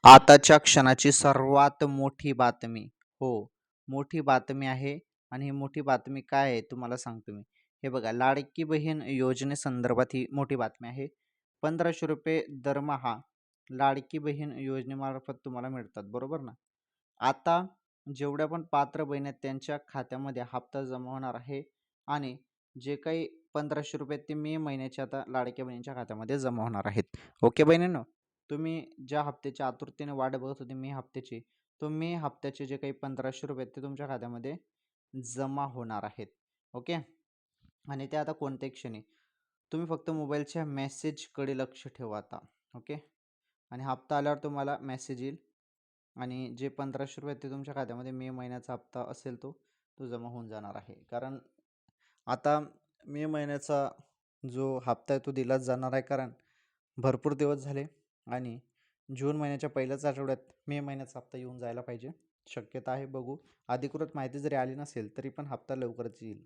आताच्या क्षणाची सर्वात मोठी बातमी. हो, मोठी बातमी आहे आणि ही मोठी बातमी काय आहे तुम्हाला सांगतो मी. हे बघा, लाडकी बहीण योजनेसंदर्भात ही मोठी बातमी आहे. ₹1500 दरमहा लाडकी बहीण योजनेमार्फत तुम्हाला मिळतात, बरोबर ना? आता जेवढ्या पण पात्र बहिणी आहेत त्यांच्या खात्यामध्ये हप्ता जमा होणार आहे आणि जे काही ₹1500 ते मे महिन्याचे आता लाडक्या बहिणींच्या खात्यामध्ये जमा होणार आहेत. ओके बहिणींनो? तुम्ही ज्या हप्त्याची आतुरतेने वाट बघत होते मे हप्त्याची, तो मे हप्त्याचे जे काही ₹1500 आहेत ते तुमच्या खात्यामध्ये जमा होणार आहेत. ओके. आणि ते आता कोणत्याही क्षणी. तुम्ही फक्त मोबाईलच्या मेसेजकडे लक्ष ठेवा आता. ओके. आणि हप्ता आल्यावर तुम्हाला मेसेज येईल आणि जे ₹1500 आहेत ते तुमच्या खात्यामध्ये मे महिन्याचा हप्ता असेल तो जमा होऊन जाणार आहे. कारण आता मे महिन्याचा जो हप्ता आहे तो दिलाच जाणार आहे, कारण भरपूर दिवस झाले आणि जून महिन्याच्या पहिल्याच आठवड्यात मे महिन्याचा हप्ता येऊन जायला पाहिजे. शक्यता आहे, बघू. अधिकृत माहिती जरी आली नसेल तरी पण हप्ता लवकरच येईल.